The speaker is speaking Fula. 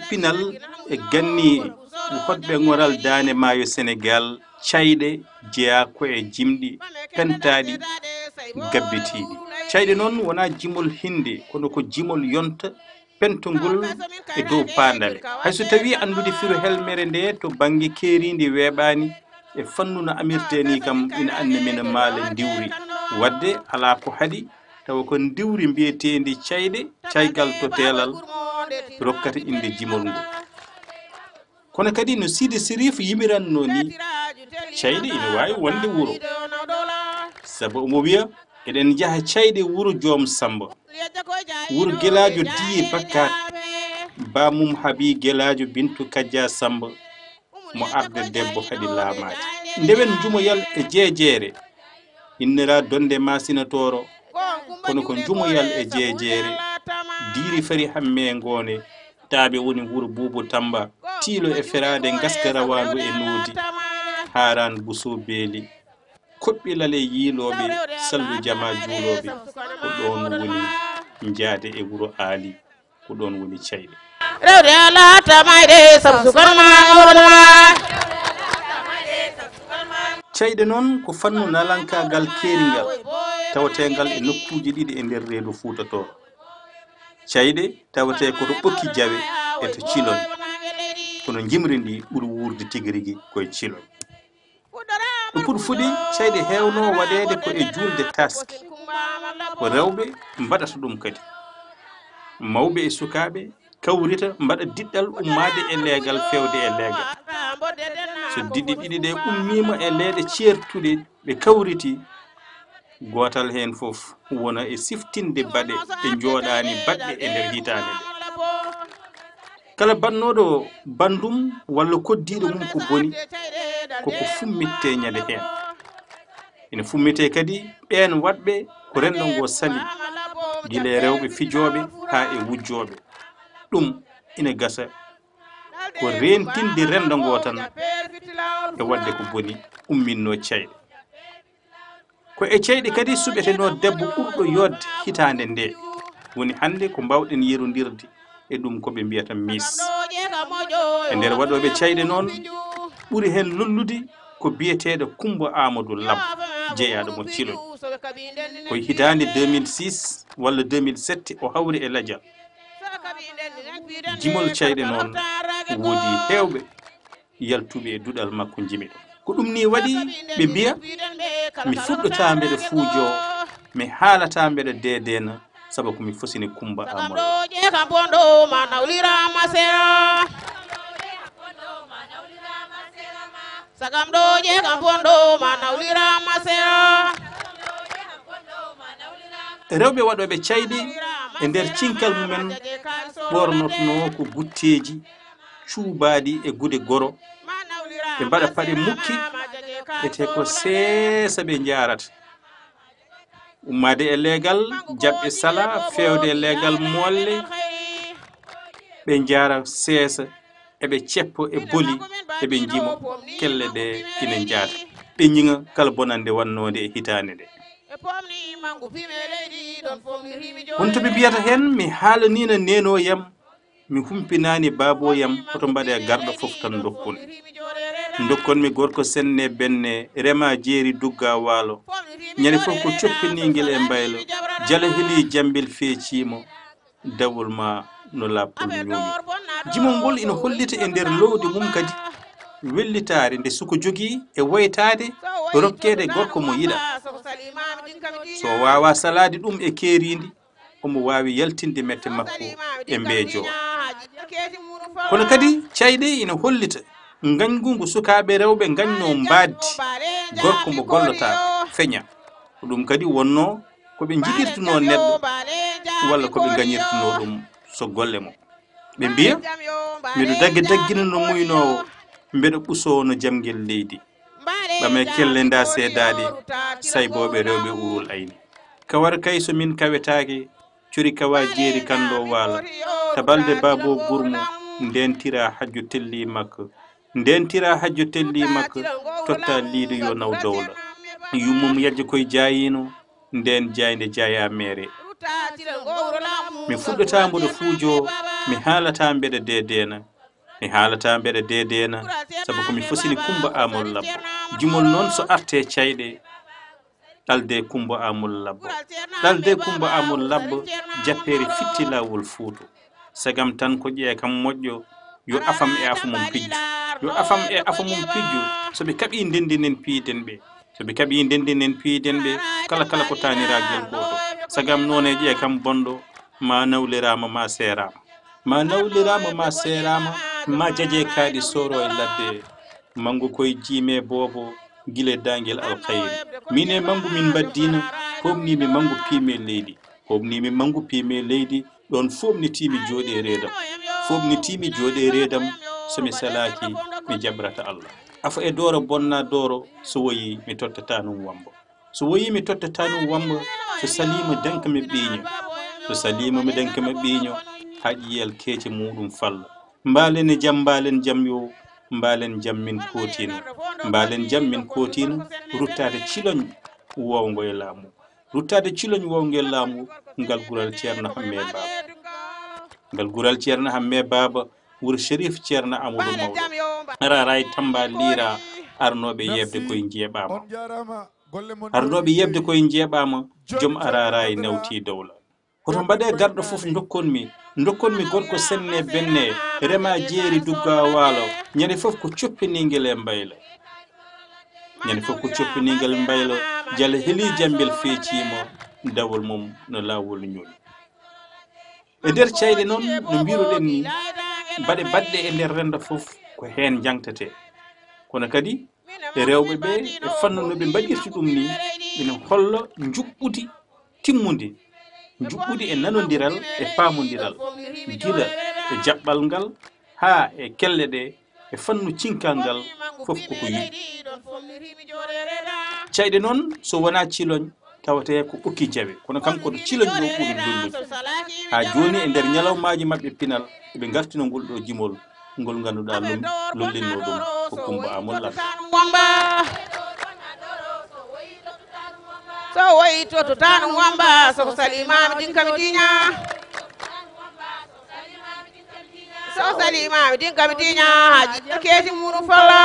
Pinal e ganni hodɓe ngoral dane maayo Sénégal Cayde jeya ko e jimɗi pentaɗi gabbitiɗi. Cayde noon wona jimol hinde kono ko jimol yonta pentogol e dow pandale. Hayso tawi andude firu helmere nde to banggue kerindi weeɓani e fannu no amirte ni kam ina anne mena maala diwri wadde ala ko haɗi tawa ko diwri mbiyetendi Cayde caygal to telal rokkata inde jimol ngol. Kono kadi no Sidi Sirif yimiranno ni Cayde ina wawi wonde wuro sabu omo wiya eɗen jaaha Cayde wuro joom Samba wuro guelajo diye bakkat bamum haabi guelajo Bintu Kadja Samba mo arde debbo kadi laamaji ndewen jumoyal e jeejere innira donde masinatoro kono ko jumoyal e jeejere diri fari hamme ngone taaɓe woni wuro Buubu Tamba tiilo e ferade gaska rawandu e noodi haran buso beeli koɓɓilale yiiloɓe sallu jama juuloɓe ko ɗon woni jaade e wuro aali ko ɗon woni Cayde rewde ala tamayde sabu sukarma Cayde noon ko fannu nalankagal keeringal tawategal e nokkuji ɗiɗi e nder reedu Fuuta to Cayde tawate koto ɓokki jawe e to Cilol kono jimri ndi ɓuri wurde tigi rigi koye Cilol ɗo puɗ fuɗi Cayde hewno waɗede ko e julde taski ko rewɓe mbaɗata ɗum kadi mawɓe e sukaɓe kawrita mbaɗa diɗɗal ummade e leegal fewde e leegal so diɗɗi ɗiɗi ɗe ummima e leeɗe ceertuɗe ɓe kawriti gotal hen fof wona e siftinde baɗe ɓe jooɗani baɗɗe e nder hitande nde kala bannoɗo bandum walla koddiɗo mum ko boni koko fummitte ñande hen ina fummite kadi ɓen waɗɓe ko renɗo ngo sali guila rewɓe fijoɓe ha e wujjoɓe ɗum ina gasa ko rentinde rendo ngo tan e wadde ko boni umminno Cayde ko e Cayde kadi suɓeteno debbo ɓurɗo yodde hitande nde woni hande ko mbawɗen yerodirde e ɗum ko ɓe mbiyata Miss e nder waɗoɓe Cayde noon ɓuri hen lollude ko biyeteɗo Coumba Amadou Labbo jeeyaɗo mo Cilol koye hitande 2006 walla 2007 o hawri e Ladial jimol Cayde noon woodi hewɓe yaltuɓe e duɗal makko jimi ɗo ko ɗum ni waɗi ɓe mbiya mi fuɗɗota mbeɗa fuujo mi haalata mbeɗa deedena sabu komi fosini Coumba Amadou sagam ɗoje kam fonɗo ma nawlirama sera rewɓe waɗoɓe Cayde e nder cinkal mumen ɓornotno ko gutteji cuubaɗi e gude goro ɓe mbaɗa paɗe mukki ete ko seesa ɓe jarata ummade e leegal jaɓɓe sala fewde e leegal molle ɓe jara seesa eɓe ceppo e boli eɓe jima kelle ɗe ina jaata ɓe ñiŋa kala bonande wannode e hitande nde wonto ɓe mbiyata hen mi haalanino neno yam mi humpinani babo yam hoto mbaɗe garɗo fof tan dokkon mi gorko senne benne rema jeeri dugga waalo ñande fof ko coppiniguel e mbaylo jala heeli jambil feecimo dawol ma no lappol ñooñi jimol ngol ina hollita e nder lowdi mum kadi wellitare nde suko jogii e woytade rokkede gorko mo yiɗa so wawa salade ɗum e keeridi omo wawi yaltinde mette makko e mbeejo kono kadi Cayde ina hollita ngañgungu sukaɓe rewɓe ngañno mbaddi gorko mo gollota feña ko ɗum kadi wonno koɓe jiɗirtuno neɗɗo walla koɓe gañirtuno ɗum so golle mo ɓe mbiya miɗo daggina no muynowo mbeɗo ɓusowo jamguel leydi ɓame kelle nda seedade sayboɓe rewɓe urul ayni kawar kay so min kawetake curi kawa jeeri kando wala tabalde babo gurmu ndentira hajju telli makko nden tira hajjo telli makko totta liido yo naw dowla yummum yajjo koye jayino nden jayde jaya mere mi fuɗɗata mboɗo fuujo mi haalata mbeɗa dedena mi haalata mbeɗa dedena sabu komi fosini Coumba Amol Labbo jumol noon so arte Cayde ɗalde Coumba Amol Labbo ɗalde Coumba Amol Labbo jappere fitti lawol Fuuto sagam tan ko ƴee kam moƴƴo yo afam e afa mum pijju yo afam e afa mum pijju soɓe kaɓi ndendinen piiden ɓe soɓe kaɓi ndendinen piiden ɓe kala kala ko taniragel goto sagam noon e ƴee kam bonɗo ma nawlirama ma serama ma nawlirama ma serama ma jaje kaaɗi soro e ladde mangu koye jiime boobo guile dangel alkhayri min e mangu min baddino homnimi mangu piime leydi homnimi mangu piime leydi ɗon fomnitimi jooɗe reedam fomnitimi jooɗe reedam somi salaki mi jaɓrata Allah afa e dooro bonna dooro so woyi mi tottata num wamba so woyi mi tottata num wamba so salima denka mi ɓiiño so salima mi denka mi ɓiiño haƴiyel keece muɗum falla mbalen jam yo mbalen jam min kootino mbalen jam min kootino ruttade ciloñ wowngo e laamu ruttade ciloñ wowngel laamu ngal gural ceerno Hamme Baba ngal gural ceerno Hamme Baba wuro Chérif ceerno Amadou Mawɗo araray tamba lira arnoɓe yebde koye jeeɓama arnoɓe yebde koye jeeɓama joom araray nawti dowla hoto mbaɗe garɗo fof dokkonmi gorko senne benne rema jeeri dugga waalo ñande fof ko coppiningel e mbaylo ñande fof ko coppiningel mbaylo jala heeli jambel feecimo dawol mum no lawol ñuul e nder Cayde noon no mbiruɗen ni baɗe badɗe e nder renda fof ko hen jangtete kono kadi e rewɓe ɓe e fannu no ɓe mbaɗirti ɗum ni ina holla juɓɓudi timmude juɓɓudi e nanodiral e paamodiral gila e jaɓɓal ngal ha e kelle ɗe e fannu cinkal ngal fof koko yiɗi Cayde noon so wona ciloñ tawate ko ɓokki jawe kono kanko ɗo ciloñ ɗo ɓuri lollude ha joni e nder ñalawmaji mabɓe pinal eɓe gartino ngol ɗo jimol ngol ganduɗa lollinno ɗum ko Coumba Amol Labbo so woyi to tanum wamba soko salimami dinkami tiña so salimami dinkami tiña ha jiɗɗo keesi muɗum falla